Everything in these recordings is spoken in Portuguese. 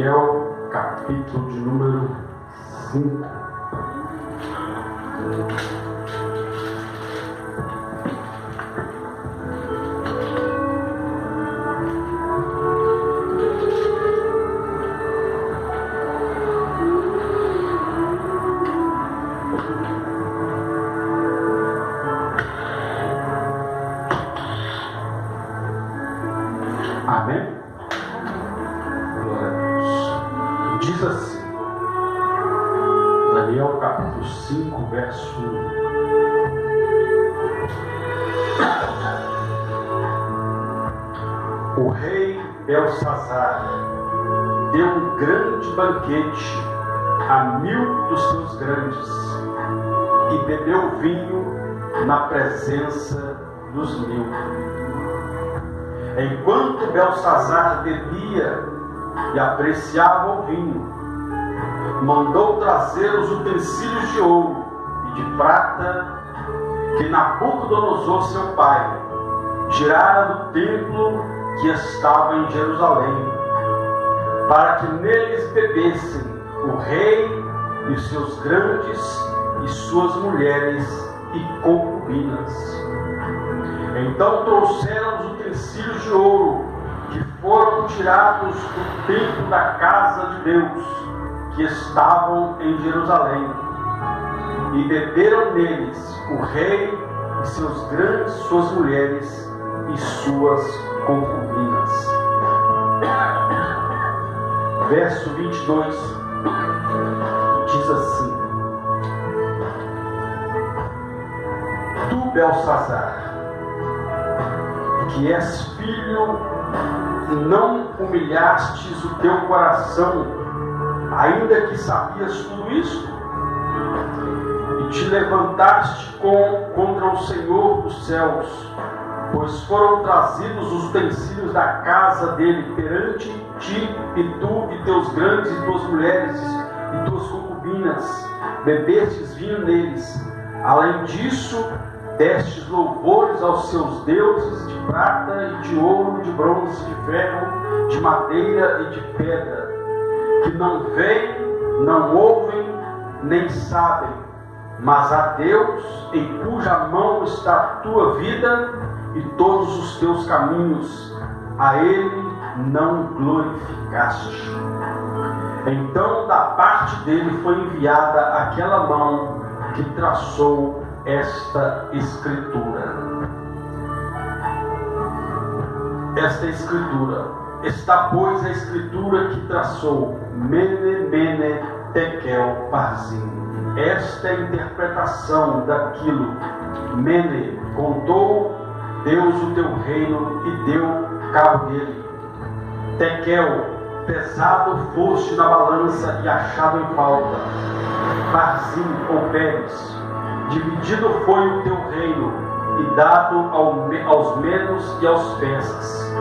Daniel, capítulo de número 5. Amém? Glória a Deus. Diz assim, Daniel capítulo 5, verso 1. O rei Belsazar deu um grande banquete a 1000 dos seus grandes e bebeu vinho na presença dos 1000. Enquanto Belsazar bebia e apreciava o vinho, mandou trazer os utensílios de ouro e de prata que Nabucodonosor, seu pai, tirara do templo que estava em Jerusalém, para que neles bebessem o rei e seus grandes e suas mulheres e concubinas. Então trouxeram os utensílios de ouro que foram tirados do templo da casa de Deus, que estavam em Jerusalém, e beberam neles o rei e seus grandes, suas mulheres e suas concubinas. Verso 22 diz assim: Tu, Belsazar, que és filho, não humilhastes o teu coração, ainda que sabias tudo isso, e te levantaste contra o Senhor dos céus, pois foram trazidos os utensílios da casa dele perante ti, e tu e teus grandes e tuas mulheres e tuas concubinas bebestes vinho neles. Além disso, destes louvores aos seus deuses de prata e de ouro, de bronze, de ferro, de madeira e de pedra, que não veem, não ouvem, nem sabem, mas a Deus, em cuja mão está a tua vida e todos os teus caminhos, a Ele não glorificaste. Então da parte dele foi enviada aquela mão que traçou esta escritura. Esta escritura está, pois, a escritura que traçou Mene, Mene, Tekel, Parzim. Esta é a interpretação daquilo. Mene, contou Deus o teu reino e deu cabo dele. Tekel, pesado foste na balança e achado em falta. Parzim, ou Pérez, dividido foi o teu reino e dado aos menos e aos persas.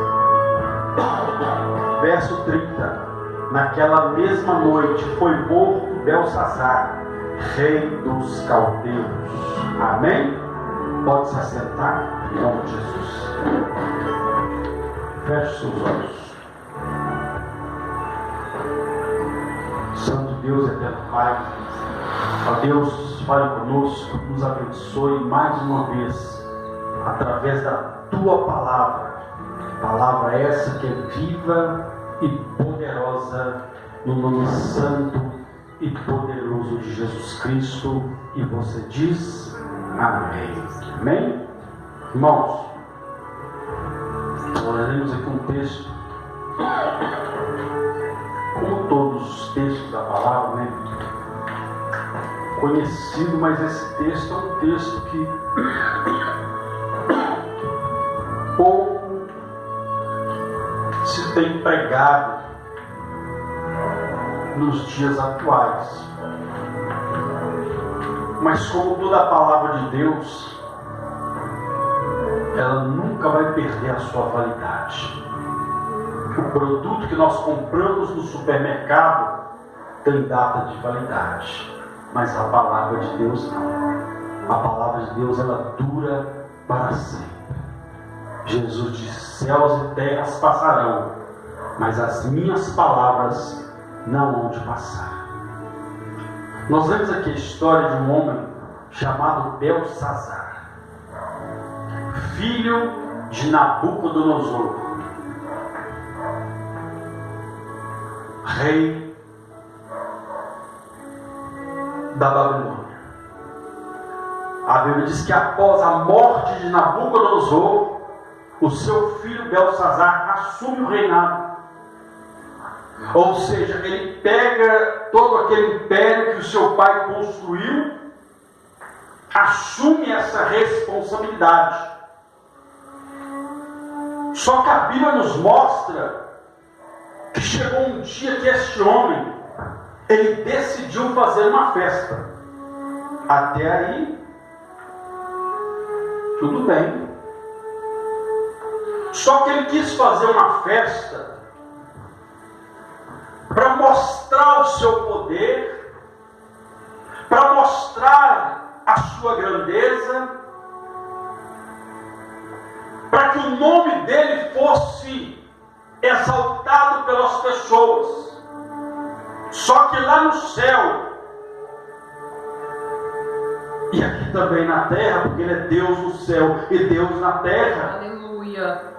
Verso 30. Naquela mesma noite foi morto Belsazar, rei dos caldeus. Amém? Pode se assentar, em nome de Jesus. Feche seus olhos. Santo Deus, eterno Pai, ó Deus, fale conosco, nos abençoe mais uma vez, através da Tua palavra. Palavra essa que é viva e poderosa, no nome santo e poderoso de Jesus Cristo. E você diz amém. Amém? Irmãos, olharemos aqui um texto, como todos os textos da palavra, né? Conhecido, mas esse texto é um texto que pouco se tem pregado nos dias atuais. Mas como toda a palavra de Deus, ela nunca vai perder a sua validade. O produto que nós compramos no supermercado tem data de validade, mas a palavra de Deus não. A palavra de Deus, ela dura para sempre. Jesus disse: céus e terras passarão, mas as minhas palavras não onde passar. Nós vemos aqui a história de um homem chamado Belsazar, filho de Nabucodonosor, rei da Babilônia. A Bíblia diz que após a morte de Nabucodonosor, o seu filho Belsazar assume o reinado. Ou seja, ele pega todo aquele império que o seu pai construiu, assume essa responsabilidade. Só que a Bíblia nos mostra que chegou um dia que este homem, ele decidiu fazer uma festa. Até aí, tudo bem. Só que ele quis fazer uma festa para mostrar o seu poder, para mostrar a sua grandeza, para que o nome dele fosse exaltado pelas pessoas. Só que lá no céu, e aqui também na terra, porque ele é Deus no céu e Deus na terra. Aleluia.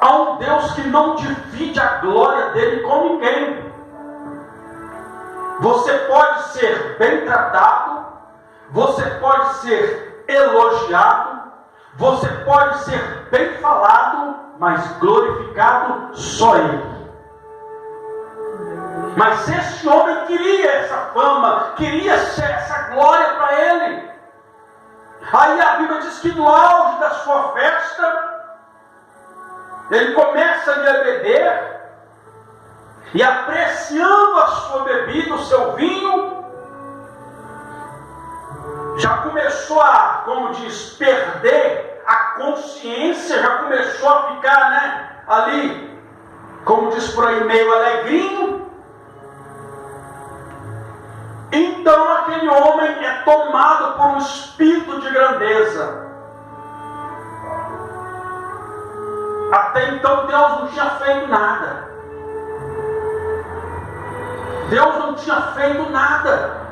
Há um Deus que não divide a glória dele com ninguém. Você pode ser bem tratado, você pode ser elogiado, você pode ser bem falado, mas glorificado só ele. Mas este homem queria essa fama, queria essa glória para ele. Aí a Bíblia diz que no auge da sua festa, ele começa a beber, e apreciando a sua bebida, o seu vinho, já começou a, como diz, perder a consciência, já começou a ficar, ali, como diz por aí, meio alegrinho. Então aquele homem é tomado por um espírito de grandeza. Até então Deus não tinha feito nada. Deus não tinha feito nada.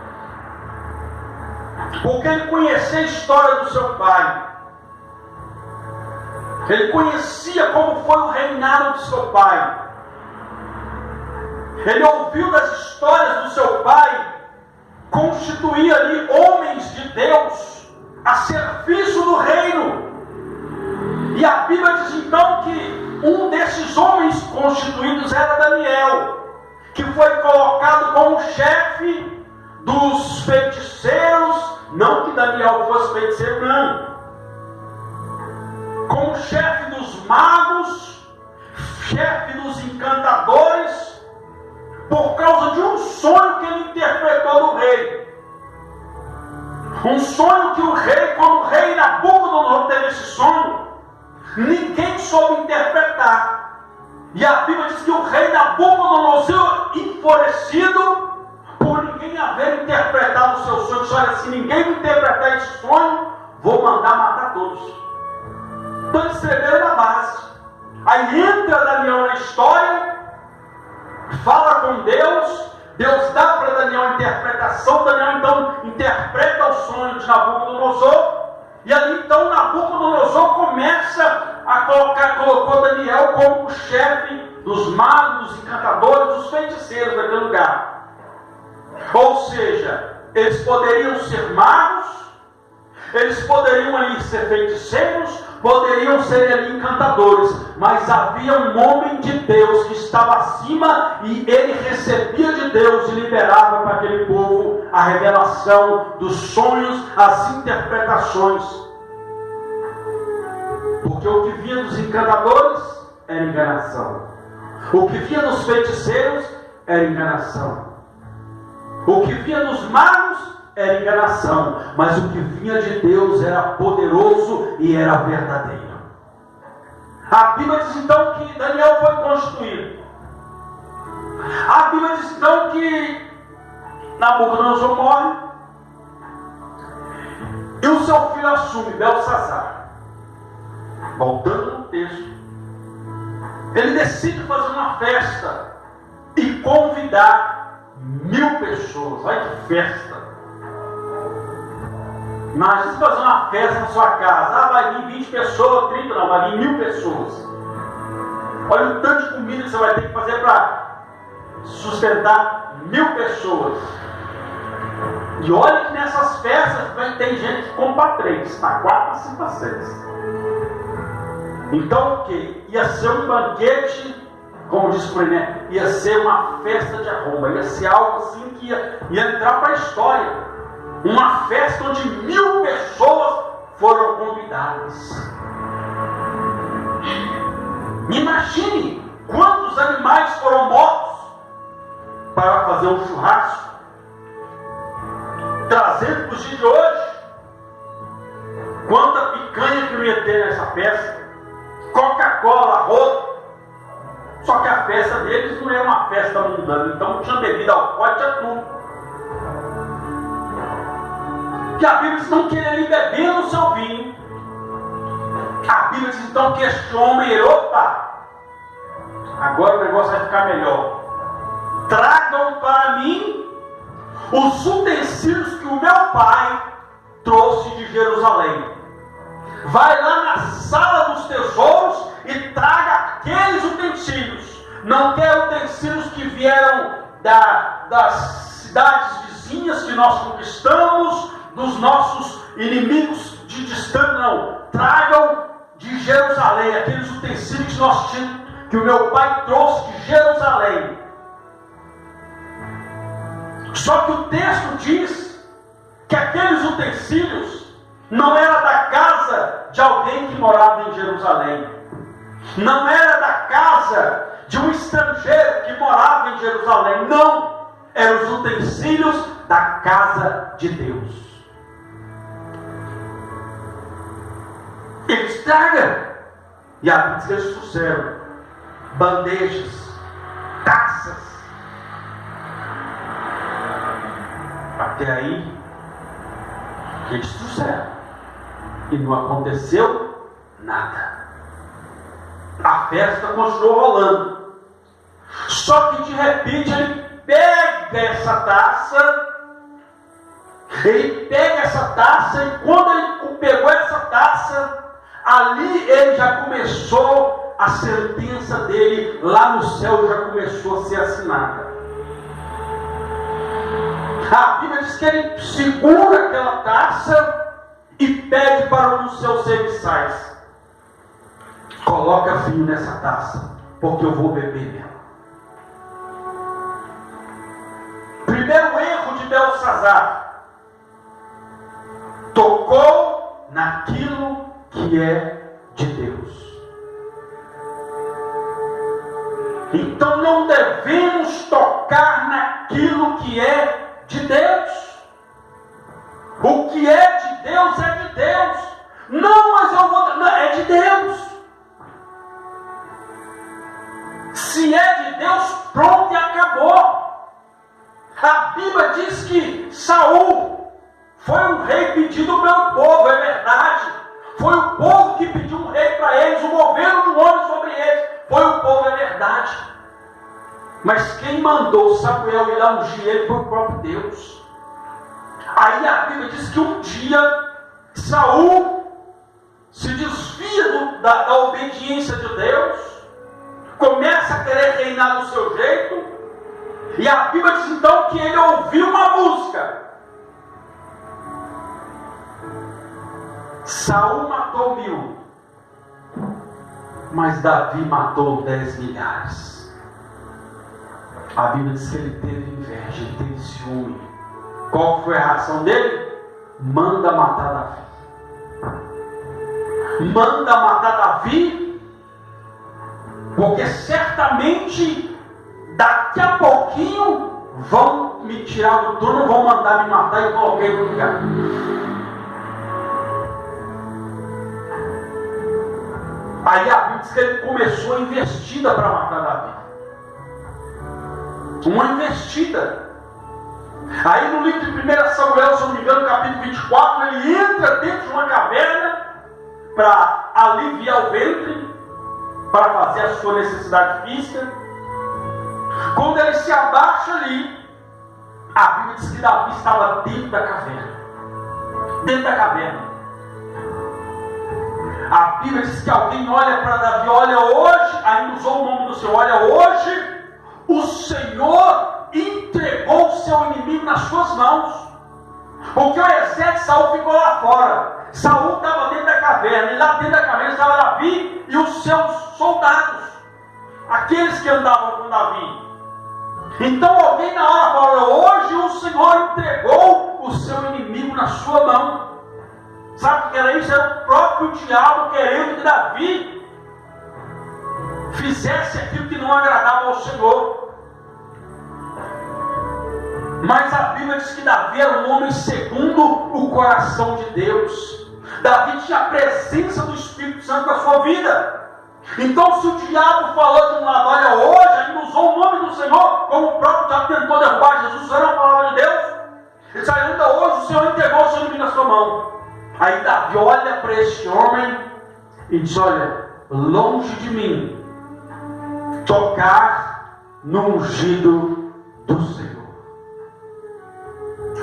Porque ele conhecia a história do seu pai. Ele conhecia como foi o reinado do seu pai. Ele ouviu das histórias do seu pai constituir ali homens de Deus a serviço do reino. E a Bíblia diz então que um desses homens constituídos era Daniel, que foi colocado como chefe dos feiticeiros. Não que Daniel fosse feiticeiro, não. Como chefe dos magos, chefe dos encantadores, por causa de um sonho que ele interpretou do rei. Um sonho que o rei, quando o rei Nabucodonosor teve esse sonho, ninguém soube interpretar. E a Bíblia diz que o rei Nabucodonosor, enfurecido por ninguém haver interpretado o seu sonho, disse: olha, se ninguém me interpretar esse sonho, vou mandar matar todos. Então eles escreveram na base. Aí entra Daniel na história, fala com Deus, Deus dá para Daniel a interpretação, Daniel então interpreta o sonho de Nabucodonosor, e ali então Nabucodonosor começa a colocou Daniel como o chefe dos magos, dos encantadores, dos feiticeiros daquele lugar. Ou seja, eles poderiam ser magos, eles poderiam ali ser feiticeiros, poderiam ser ali encantadores, mas havia um homem de Deus que estava acima, e ele recebia de Deus e liberava para aquele povo a revelação dos sonhos, as interpretações. Porque o que vinha dos encantadores era enganação, o que vinha dos feiticeiros era enganação, o que vinha dos magos era enganação, mas o que vinha de Deus era poderoso e era verdadeiro. A Bíblia diz então que Daniel foi constituído. A Bíblia diz então que Nabucodonosor morre e o seu filho assume, Belsazar. Voltando no texto, ele decide fazer uma festa e convidar 1000 pessoas. Olha que festa! Imagina você fazer uma festa na sua casa. Vai vir 20 pessoas, 30, não, vai vir 1000 pessoas. Olha o tanto de comida que você vai ter que fazer para sustentar 1000 pessoas. E olha que nessas festas tem gente que compra 3, para 4, para 5, para 6. Então o que? Ia ser um banquete, como diz por aí, né? Ia ser uma festa de arromba, ia ser algo assim que ia entrar para a história. Uma festa onde 1000 pessoas foram convidadas. Imagine quantos animais foram mortos para fazer um churrasco. Trazendo para os dias de hoje, quanta picanha que não ia ter nessa festa, Coca-Cola, arroz. Só que a festa deles não era uma festa mundana, então tinha bebida alcoólica, tinha tudo. Que a Bíblia diz: não queria beber no seu vinho. A Bíblia diz então que este homem, opa, agora o negócio vai ficar melhor. Tragam para mim os utensílios que o meu pai trouxe de Jerusalém. Vai lá na sala dos tesouros e traga aqueles utensílios. Não quero utensílios que vieram das cidades vizinhas que nós conquistamos, dos nossos inimigos de distância, não. Tragam de Jerusalém aqueles utensílios que nós tínhamos, que o meu pai trouxe de Jerusalém. Só que o texto diz que aqueles utensílios não era da casa de alguém que morava em Jerusalém. Não era da casa de um estrangeiro que morava em Jerusalém. Não. Eram os utensílios da casa de Deus. Eles tragam. E a Bíblia diz que eles trouxeram bandejas, taças. Até aí, eles trouxeram. E não aconteceu nada. A festa continuou rolando. Só que de repente ele pega essa taça. Ele pega essa taça e quando ele pegou essa taça, ali ele já começou a sentença dele, lá no céu já começou a ser assinada. A Bíblia diz que ele segura aquela taça e pede para um dos seus serviçais: coloca vinho nessa taça, porque eu vou beber nela. Primeiro erro de Belsazar: tocou naquilo que é de Deus. Então não devemos tocar naquilo que é de Deus. O que é de Deus é de Deus. Não, mas eu vou... Não, é de Deus. Se é de Deus, pronto e acabou. A Bíblia diz que Saul foi um rei pedido pelo povo, é verdade. Foi o povo que pediu um rei para eles, o governo de um homem sobre eles. Foi o povo, é verdade. Mas quem mandou Samuel ir lá ungir ele foi o próprio Deus. Aí a Bíblia diz que um dia Saul se desvia da obediência de Deus, começa a querer reinar do seu jeito, e a Bíblia diz então que ele ouviu uma música. Saul matou 1000, mas Davi matou 10 milhares. A Bíblia diz que ele teve inveja, ele teve ciúme. Qual foi a reação dele? Manda matar Davi. Manda matar Davi, porque certamente daqui a pouquinho vão me tirar do trono, vão mandar me matar e coloquei no lugar. Aí a Bíblia diz que ele começou a investida para matar Davi. Uma investida. Aí no livro de 1 Samuel, se não me engano, capítulo 24, ele entra dentro de uma caverna para aliviar o ventre, para fazer a sua necessidade física. Quando ele se abaixa ali, a Bíblia diz que Davi estava dentro da caverna. Dentro da caverna. A Bíblia diz que alguém olha para Davi, olha hoje, ainda usou o nome do Senhor, olha hoje, o Senhor entregou o seu inimigo nas suas mãos. Porque o exército de Saul ficou lá fora. Saul estava dentro da caverna, e lá dentro da caverna estava Davi e os seus soldados, aqueles que andavam com Davi. Então alguém na hora falou: hoje o Senhor entregou o seu inimigo na sua mão. Sabe o que era isso? Era o próprio diabo querendo que Davi fizesse aquilo que não agradava ao Senhor. Mas a Bíblia diz que Davi era um homem segundo o coração de Deus. Davi tinha a presença do Espírito Santo na sua vida. Então, se o diabo falou de um lado, olha, hoje ainda usou o nome do Senhor, como o próprio diabo tentou derrubar Jesus, isso era a palavra de Deus. Ele disse: ainda hoje o Senhor entregou o seu inimigo na sua mão. Aí Davi olha para esse homem e diz: olha, longe de mim tocar no ungido do Senhor.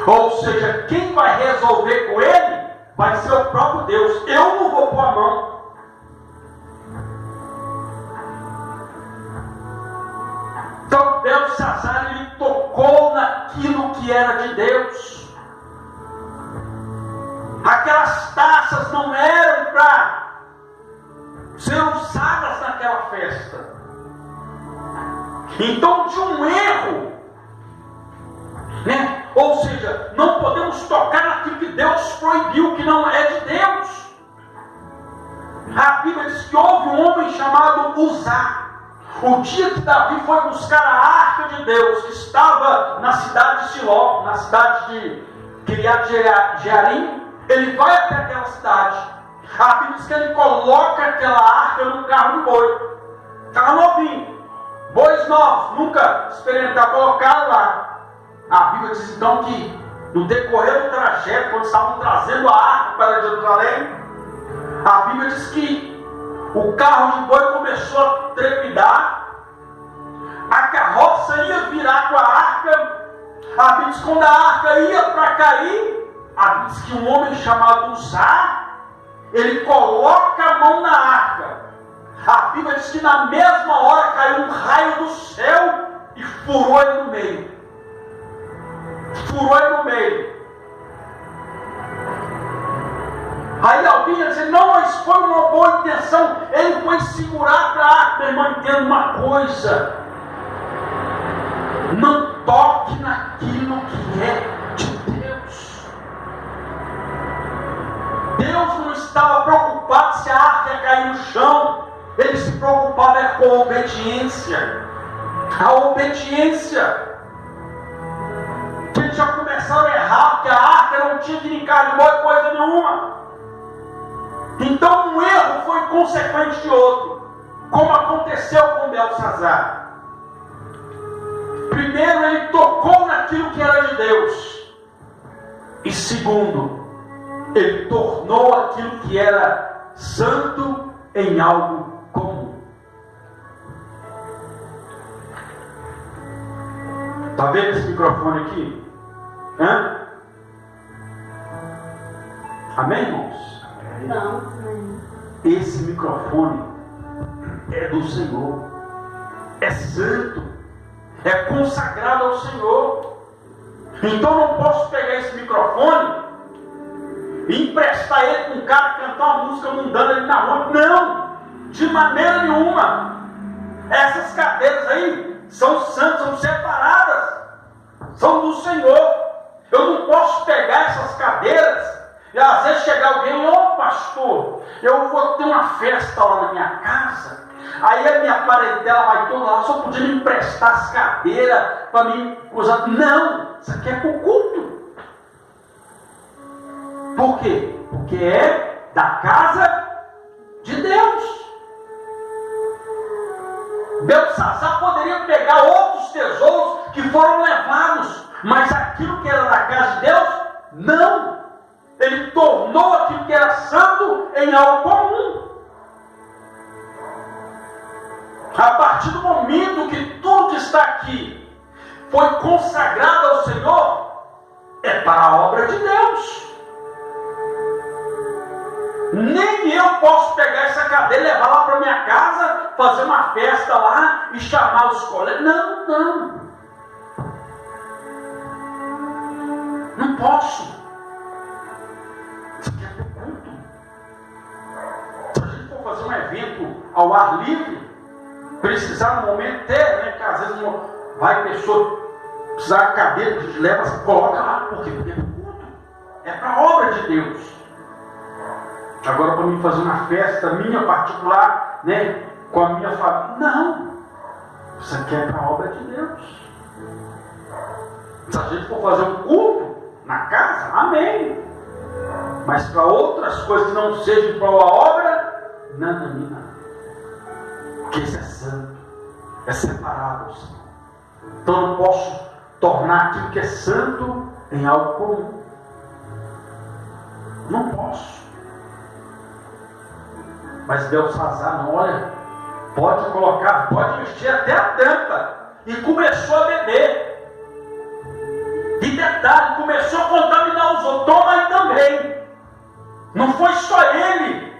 Ou seja, quem vai resolver com ele vai ser o próprio Deus. Eu não vou pôr a mão. Então Beltesazar, ele tocou naquilo que era de Deus. Aquelas taças não eram para ser usadas naquela festa. Então tinha um erro, né? Ou seja, não podemos tocar naquilo que Deus proibiu, que não é de Deus. A Bíblia diz que houve um homem chamado Uzá. O dia que Davi foi buscar a arca de Deus, que estava na cidade de Siló, na cidade de Kiriat Jearim, ele vai até aquela cidade. A Bíblia diz que ele coloca aquela arca num carro de boi. Carro novinho, bois novos, nunca experimentaram colocar lá. A Bíblia diz então que no decorrer do trajeto, quando estavam trazendo a arca para Jerusalém, a Bíblia diz que o carro de boi começou a trepidar, a carroça ia virar com a arca. A Bíblia diz que quando a arca ia para cair, a Bíblia diz que um homem chamado Uzá, ele coloca a mão na arca. A Bíblia diz que na mesma hora caiu um raio do céu e furou ele no meio. Furou ele no meio. Aí alguém ia dizer: não, mas foi uma boa intenção. Ele foi segurar para a arca. Meu irmão, entenda uma coisa: não toque naquilo que é de Deus. Deus não estava preocupado se a arca ia cair no chão. Ele se preocupava com a obediência. A obediência. Que eles já começaram a errar, porque a arca não tinha que brincar de boa coisa nenhuma. Então um erro foi consequente de outro, como aconteceu com Beltesazar. Primeiro, ele tocou naquilo que era de Deus. E segundo, ele tornou aquilo que era santo em algo comum. Está vendo esse microfone aqui? Hã? Amém, irmãos? Não. Esse microfone é do Senhor, é santo, é consagrado ao Senhor. Então não posso pegar esse microfone e emprestar ele para um cara cantar uma música mundana ali na rua. Não, de maneira nenhuma. Essas cadeiras aí são santas, são separadas, são do Senhor. Eu não posso pegar essas cadeiras e às vezes chegar alguém: ô pastor, eu vou ter uma festa lá na minha casa, aí a minha parentela vai toda lá, só podia me emprestar as cadeiras para mim usar. Não, isso aqui é para o culto. Por quê? Porque é da casa de Deus. Beltesazar poderia pegar outros tesouros que foram levados, mas aquilo que era da casa de Deus, não. Ele tornou aquilo que era santo em algo comum. A partir do momento que tudo que está aqui foi consagrado ao Senhor, é para a obra de Deus. Nem eu posso pegar essa cadeira e levar lá para minha casa, fazer uma festa lá e chamar os colegas. Não. Não posso. Isso aqui é para o culto. Se a gente for fazer um evento ao ar livre, precisar no momento até, né, que às vezes vai pessoa precisar de cadeira, a gente leva, coloca lá, porque é para o culto. É para a obra de Deus. Agora, para mim fazer uma festa minha particular, né, com a minha família, não. Isso aqui é para a obra de Deus. Se a gente for fazer um culto na casa, amém. Mas para outras coisas que não sejam para a obra, não. Porque isso é santo, é separado, Senhor. Então eu não posso tornar aquilo que é santo em algo comum. Não posso. Mas Belsazar não, olha, pode colocar, pode encher até a tampa. E começou a beber. E detalhe, começou a contaminar os outros. Toma aí também. Não foi só ele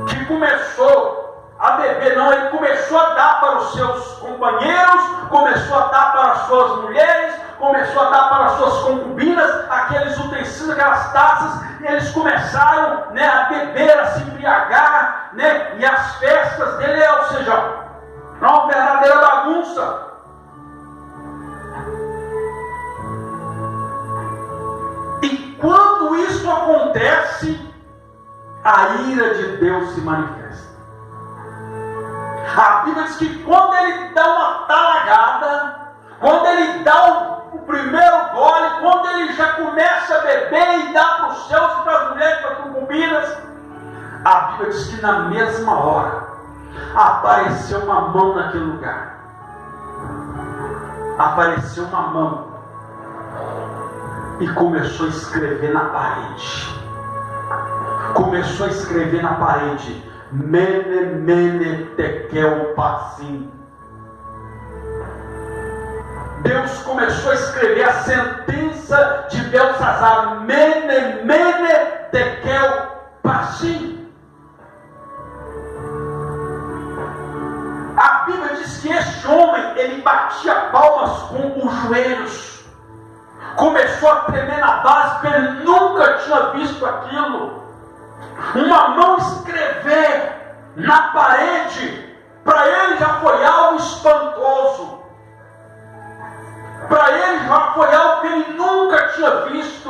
que começou a beber, não. Ele começou a dar para os seus companheiros, começou a dar para as suas mulheres, começou a dar para as suas concubinas, aqueles utensílios, aquelas taças, e eles começaram, né, a beber, a se embriagar, né, e as festas dele, ou seja, uma verdadeira bagunça. E quando isso acontece, a ira de Deus se manifesta. A Bíblia diz que quando ele dá uma talagada, quando ele dá o primeiro gole, quando ele já começa a beber e dá para os seus, para as mulheres, para as concubinas, a Bíblia diz que na mesma hora apareceu uma mão naquele lugar. Apareceu uma mão e começou a escrever na parede. Começou a escrever na parede: Mene, Mene, Tekel, Parsim. Deus começou a escrever a sentença de Belsazar: Mene, Mene, Tekel, Parsim. A Bíblia diz que este homem, ele batia palmas com os joelhos. Começou a tremer na base, porque ele nunca tinha visto aquilo. Uma mão escrever na parede, para ele já foi algo espantoso. Para ele já foi algo que ele nunca tinha visto.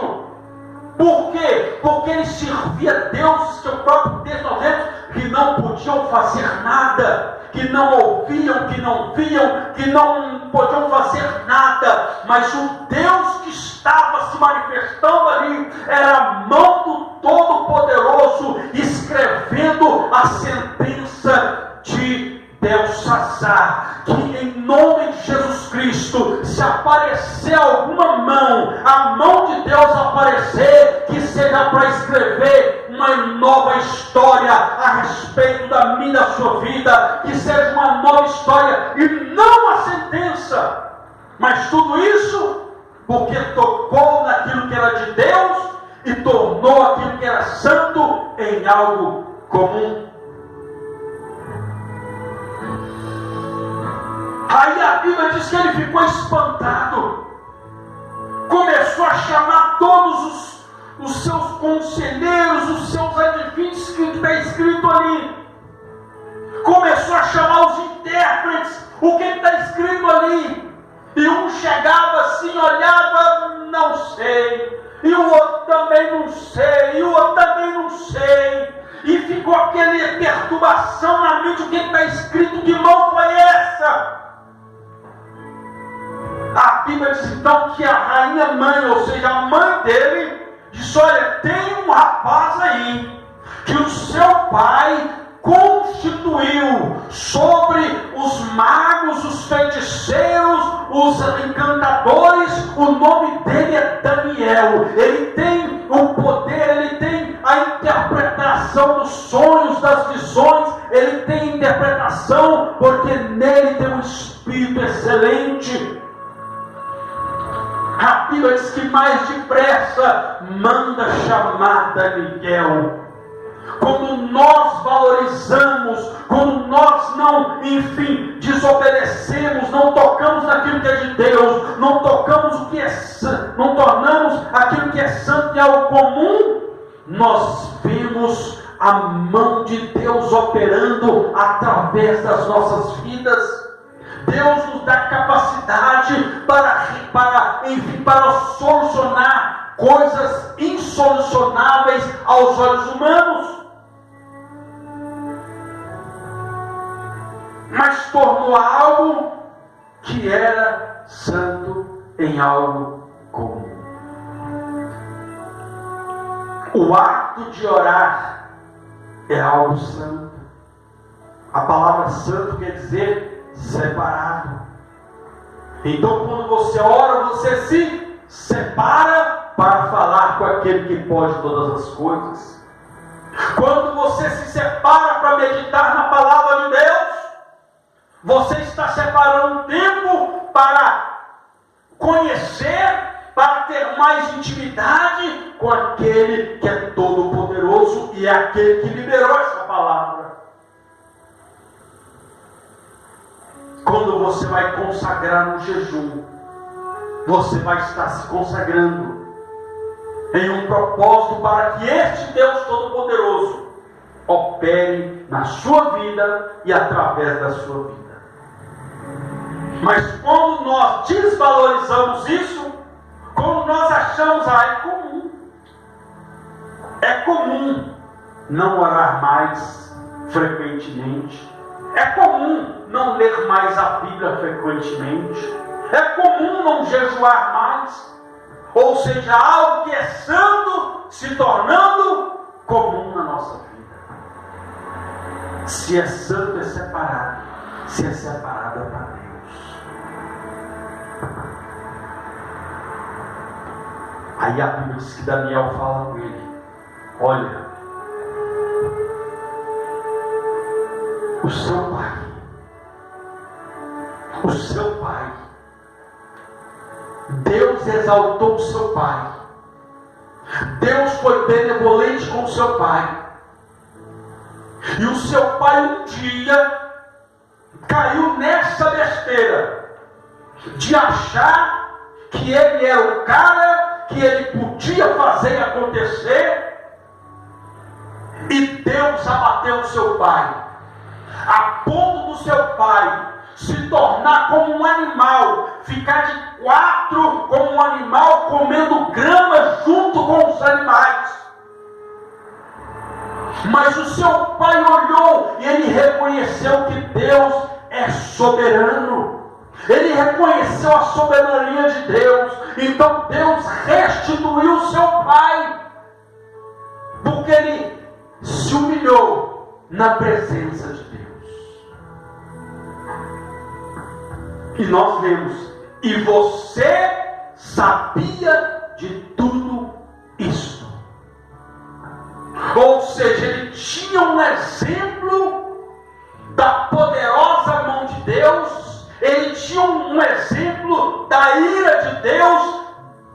Por quê? Porque ele servia a Deus, seu próprio texto nós vemos, que não podiam fazer nada, que não ouviam, que não viam, que não podiam fazer nada, mas o Deus que estava se manifestando ali era a mão do Todo-Poderoso escrevendo a sentença de Belsazar. Que em nome de Jesus Cristo, se aparecer alguma mão, a mão de Deus aparecer, que seja para escrever uma nova história a respeito da minha e da sua vida, que seja uma nova história e não a sentença, mas tudo isso porque tocou naquilo que era de Deus e tornou aquilo que era santo em algo comum. Aí a Bíblia diz que ele ficou espantado, começou a chamar todos os seus conselheiros, os seus adivinhos, que está escrito ali, começou a chamar os intérpretes, o que está escrito ali, e um chegava assim, olhava, não sei, e o outro também não sei, e o outro também não sei, e ficou aquela perturbação na mente, o que está escrito, que mão foi essa? A Bíblia diz então que a rainha mãe, ou seja, a mãe dele, disse: olha, tem um rapaz aí, que o seu pai constituiu sobre os magos, os feiticeiros, os encantadores. O nome dele é Daniel. Ele tem o poder, ele tem a interpretação dos sonhos, das visões, ele tem interpretação, porque nele tem um espírito excelente. A Bíblia diz que mais depressa manda chamar Daniel. Quando nós valorizamos, quando nós não, desobedecemos, não tocamos naquilo que é de Deus, não tocamos o que é santo, não tornamos aquilo que é santo em algo comum, nós vemos a mão de Deus operando através das nossas vidas. Deus nos dá capacidade para solucionar coisas insolucionáveis aos olhos humanos. Mas tornou algo que era santo em algo comum. O ato de orar é algo santo. A palavra santo quer dizer separado. Então, quando você ora, você se separa para falar com aquele que pode todas as coisas. Quando você se separa para meditar na palavra de Deus, você está separando um tempo para conhecer, para ter mais intimidade com aquele que é todo-poderoso e é aquele que liberou essa palavra. Quando você vai consagrar no jejum, você vai estar se consagrando em um propósito para que este Deus Todo-Poderoso opere na sua vida e através da sua vida. Mas quando nós desvalorizamos isso, quando nós achamos, é comum não orar mais frequentemente, é comum não ler mais a Bíblia frequentemente, é comum não jejuar mais, ou seja, algo que é santo se tornando comum na nossa vida. Se é santo é separado, se é separado é para Deus. Aí a Bíblia diz que Daniel fala com ele: olha, o seu pai, Deus exaltou o seu pai, Deus foi benevolente com o seu pai, e o seu pai um dia caiu nessa besteira de achar que ele era o cara, que ele podia fazer acontecer, e Deus abateu o seu pai, a ponto do seu pai se tornar como um animal, ficar de quatro como um animal, comendo grama junto com os animais. Mas o seu pai olhou e ele reconheceu que Deus é soberano. Ele reconheceu a soberania de Deus. Então Deus restituiu o seu pai, porque ele se humilhou na presença de Deus. E nós lemos: e você sabia de tudo isto. Ou seja, ele tinha um exemplo da poderosa mão de Deus, ele tinha um exemplo da ira de Deus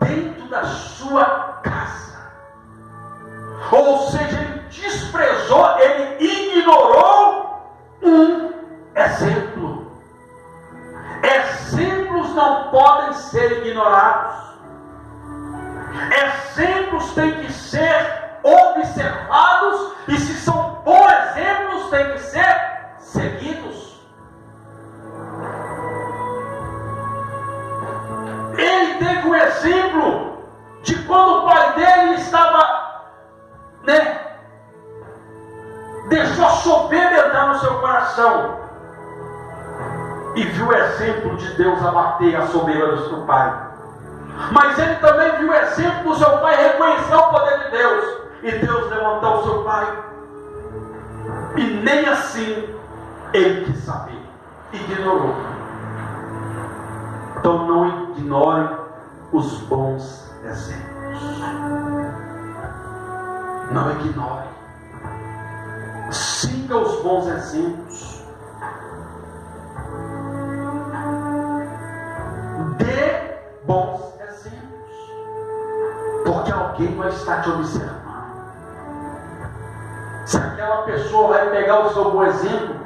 dentro da sua casa. Ou seja, ele desprezou, ele ignorou um exemplo. Exemplos não podem ser ignorados. Exemplos têm que ser observados, e se são bons exemplos, têm que ser seguidos. Ele teve um exemplo de quando o pai dele estava, deixou a soberba entrar no seu coração, e viu o exemplo de Deus abater a soberba do seu pai. Mas ele também viu o exemplo do seu pai reconhecer o poder de Deus, e Deus levantou o seu pai, e nem assim ele quis saber, ignorou. Então não ignore os bons exemplos. Não ignore. Sim, Siga os bons exemplos. Dê bons exemplos. Porque alguém vai estar te observando. Se aquela pessoa vai pegar o seu bom exemplo,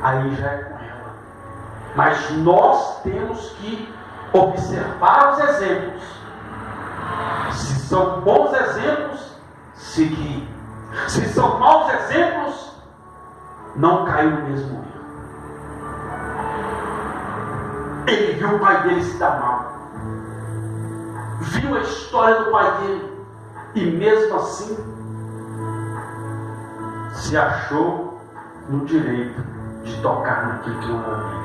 aí já é com ela. Mas nós temos que observar os exemplos. Se são bons exemplos, seguir. Se são maus exemplos, não cair no mesmo erro. Ele viu o pai dele se dar mal. Viu a história do pai dele. E mesmo assim, se achou no direito de tocar naquilo que não era dele.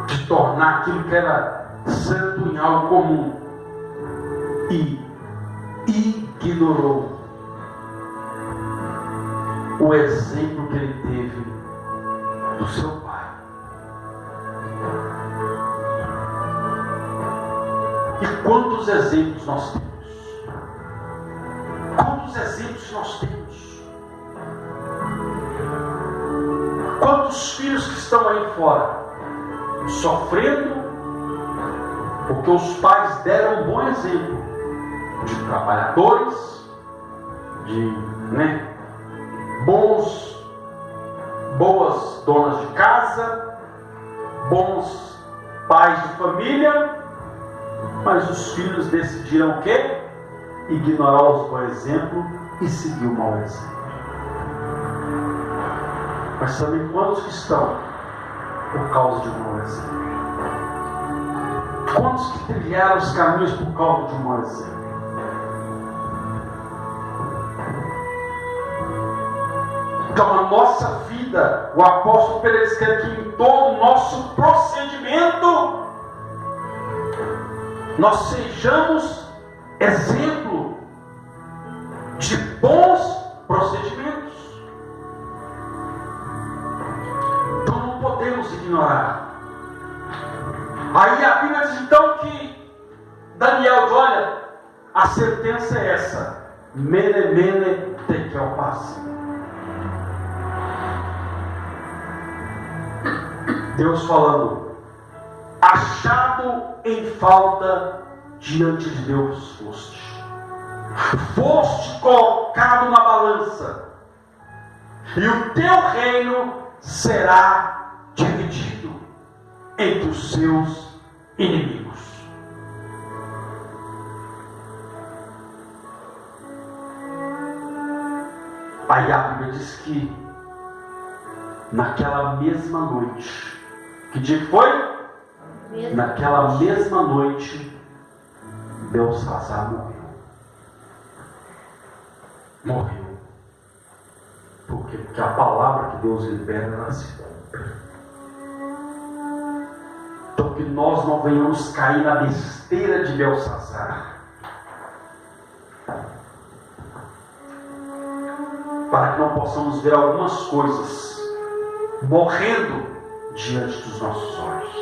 De tornar aquilo que era santo em algo comum. E ignorou o exemplo que ele teve do seu pai. E quantos exemplos nós temos? Quantos exemplos nós temos? Quantos filhos que estão aí fora sofrendo porque os pais deram um bom exemplo de trabalhadores, de boas donas de casa, bons pais de família, mas os filhos decidiram o quê? Ignorar os bons exemplos e seguir o mau exemplo. Mas também quantos que estão por causa de um mau exemplo? Quantos que trilharam os caminhos por causa de um mau exemplo? Então a nossa vida, o apóstolo Pedro escreve que em todo o nosso procedimento nós sejamos exemplo de bons procedimentos. Então não podemos ignorar. Aí a Bíblia diz então que Daniel diz, olha, a sentença é essa: mene mene tekel parsin. Deus falando, achado em falta diante de Deus foste colocado na balança, e o teu reino será dividido entre os seus inimigos. Aí a Bíblia diz que naquela mesma noite, que dia que foi? Naquela mesma noite, Belsazar morreu. Porque a palavra que Deus libera, ela se cumpre. Então que nós não venhamos cair na besteira de Belsazar, para que não possamos ver algumas coisas morrendo diante dos nossos olhos.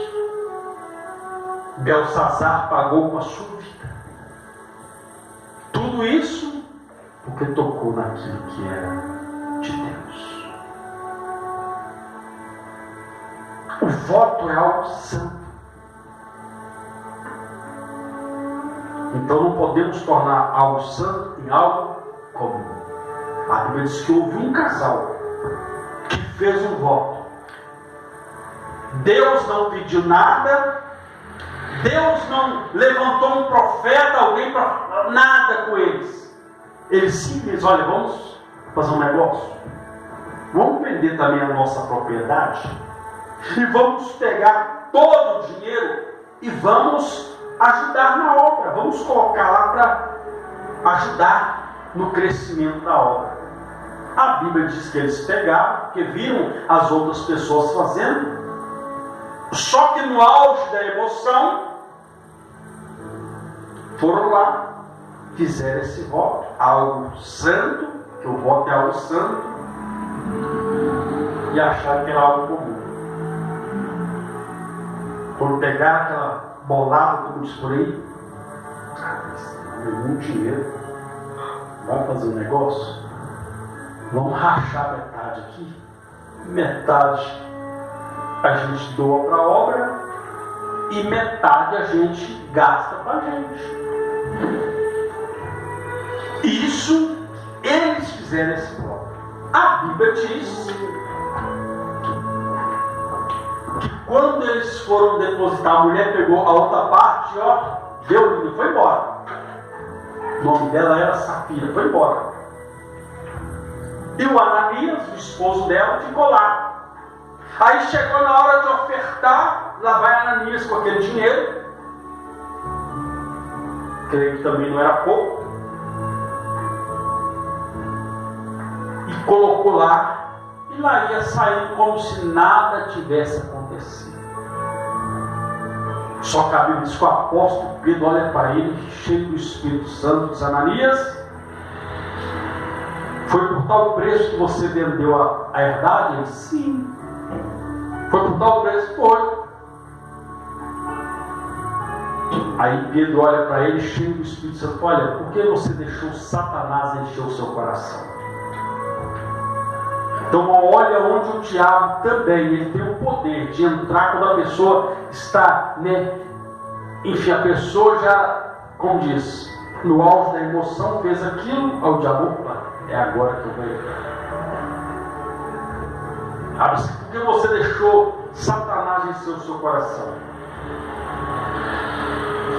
Belsazar pagou com a sua vida. Tudo isso porque tocou naquilo que era de Deus. O voto é algo santo. Então não podemos tornar algo santo em algo comum. A Bíblia diz que houve um casal que fez um voto. Deus não pediu nada, Deus não levantou um profeta, alguém para nada com eles. Eles simplesmente, olha, vamos fazer um negócio, vamos vender também a nossa propriedade e vamos pegar todo o dinheiro e vamos ajudar na obra, vamos colocar lá para ajudar no crescimento da obra. A Bíblia diz que eles pegaram, porque viram as outras pessoas fazendo. Só que no auge da emoção, foram lá, fizeram esse voto, algo santo, que o voto é algo santo, e acharam que era algo comum. Quando pegaram aquela bolada, como diz por aí, muito dinheiro, vamos fazer um negócio? Vamos rachar metade aqui. Metade a gente doa para a obra e metade a gente gasta para a gente. Isso eles fizeram esse plano. A Bíblia diz que quando eles foram depositar, a mulher pegou a outra parte, ó, deu e foi embora. O nome dela era Safira, foi embora. E o Ananias, o esposo dela, ficou lá. Aí chegou na hora de ofertar, lá vai Ananias com aquele dinheiro. Creio que também não era pouco. E colocou lá, e lá ia saindo como se nada tivesse acontecido. Só que a Bíblia diz que o apóstolo Pedro olha para ele, cheio do Espírito Santo, diz: Ananias, foi por tal preço que você vendeu a herdade? Ele disse: sim. Foi por tal preço? Foi. Aí Pedro olha para ele, cheio do Espírito Santo: olha, por que você deixou Satanás encher o seu coração? Então olha onde o diabo também, ele tem o poder de entrar quando a pessoa está, enfim, a pessoa já, como diz, no auge da emoção, fez aquilo, ao diabo, opa, é agora que eu vou entrar. Por que você deixou Satanás encher o seu coração?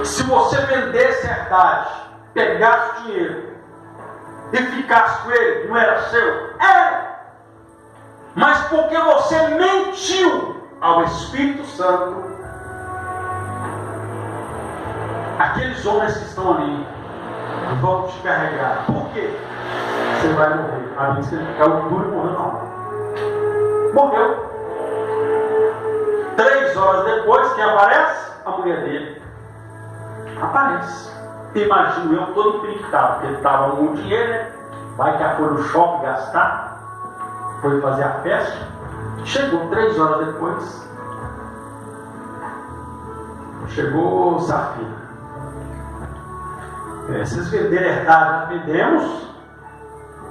Se você vendesse a herdade, pegasse o dinheiro e ficasse com ele, não era seu? Era! Mas porque você mentiu ao Espírito Santo, aqueles homens que estão ali vão te carregar. Por quê? Você vai morrer. A gente caiu duro e morreu na hora. Morreu. 3 horas depois, quem aparece? A mulher dele. Aparece. Imagino eu todo empiricado, porque ele estava com o dinheiro, né? Vai que a foi no shopping gastar. Foi fazer a festa. Chegou 3 horas depois. Chegou Safira. Vocês venderam herdade? Nós vendemos.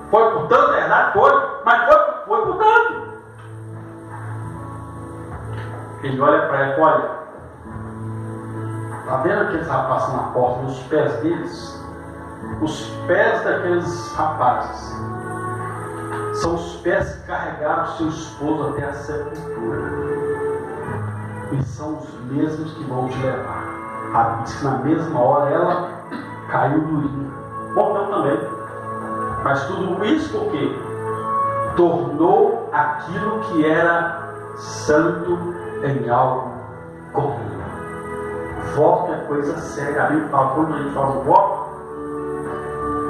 Foi por tanto a herdade? Foi. Mas foi por tanto. Ele olha para ela: olha, está vendo aqueles rapazes na porta, nos pés deles? Os pés daqueles rapazes são os pés que carregaram seu esposo até a sepultura. E são os mesmos que vão te levar. A diz que na mesma hora ela caiu durinha. Morreu também. Mas tudo isso porque tornou aquilo que era santo em algo comum. Voto é coisa séria. A Bíblia fala, quando a gente faz o voto,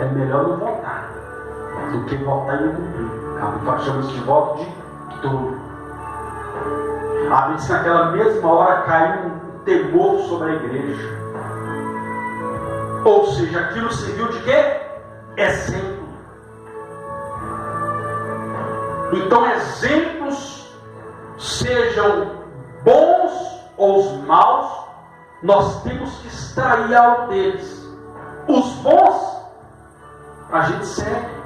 é melhor não votar do que votar e não cumprir. A Bíblia chama isso de voto de tolo. A Bíblia diz que naquela mesma hora caiu um temor sobre a igreja. Ou seja, aquilo serviu de quê? Exemplo. Então, exemplos, sejam bons ou os maus, nós temos que extrair algo deles. Os bons, a gente segue.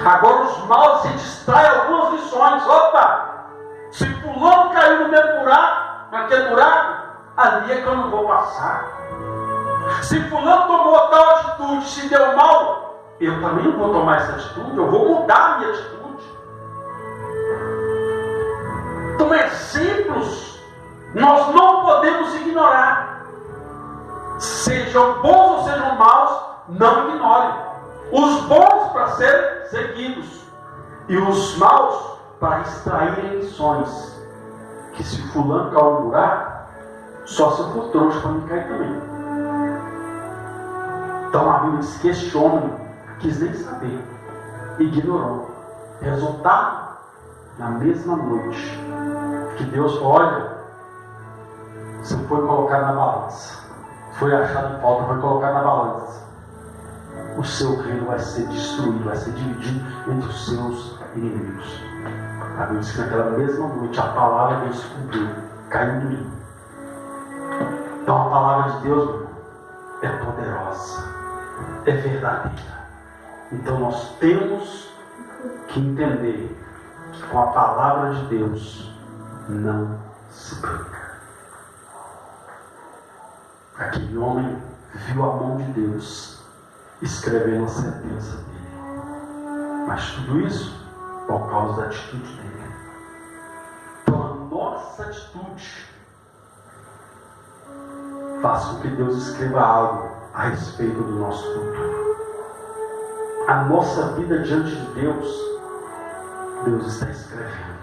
Agora, os maus, a gente extrai algumas lições. Opa! Se fulano caiu no meu buraco, naquele buraco, ali é que eu não vou passar. Se fulano tomou tal atitude, se deu mal, eu também não vou tomar essa atitude, eu vou mudar a minha atitude. Então, exemplos nós não podemos ignorar. Sejam bons ou sejam maus, não ignorem. Os bons para serem seguidos e os maus para extraírem lições. Que se fulano caiu no buraco, só se eu for trouxa para me cair também. Então a Bíblia diz que este homem quis nem saber, ignorou. Resultado, na mesma noite que Deus falou: olha, você foi colocado na balança, foi achado em falta, foi colocado na balança, o seu reino vai ser destruído, vai ser dividido entre os seus inimigos. A Bíblia diz que naquela mesma noite a palavra de Deus se cumpriu, caiu no mim. Então a palavra de Deus, meu irmão, é poderosa, é verdadeira. Então nós temos que entender que com a palavra de Deus não se brinca. Aquele homem viu a mão de Deus escrevendo a sentença dele. Mas tudo isso por causa da atitude dele. Então a nossa atitude faz com que Deus escreva algo a respeito do nosso futuro. A nossa vida diante de Deus, Deus está escrevendo.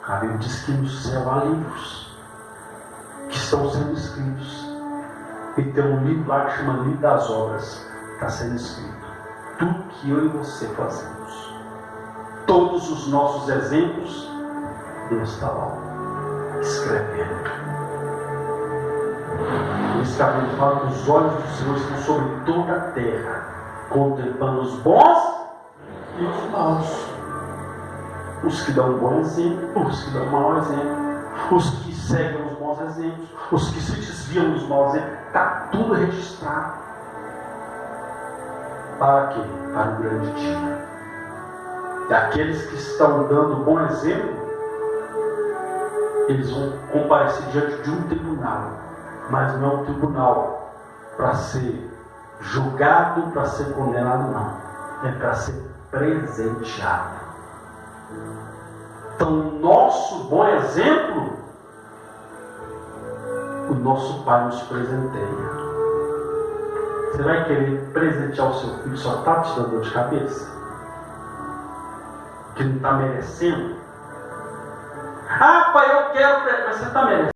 A Bíblia diz que no céu há livros que estão sendo escritos. E tem um livro lá que chama Livro das Obras, que está sendo escrito. Tudo que eu e você fazemos. Todos os nossos exemplos, Deus está lá escrevendo. Por isso que a Bíblia fala que os olhos do Senhor estão sobre toda a terra, contemplando os bons e os maus. Os que dão um bom exemplo, os que dão um mau exemplo, os que seguem os bons exemplos, os que se desviam dos maus exemplos. Está tudo registrado. Para quê? Para o grande dia. E aqueles que estão dando bom exemplo, eles vão comparecer diante de um tribunal. Mas não é um tribunal para ser julgado, para ser condenado, não. É para ser presenteado. Então, o nosso bom exemplo, o nosso Pai nos presenteia. Você vai querer presentear o seu filho, só está te dando dor de cabeça? Que não está merecendo? Ah, pai, eu quero, mas você está merecendo.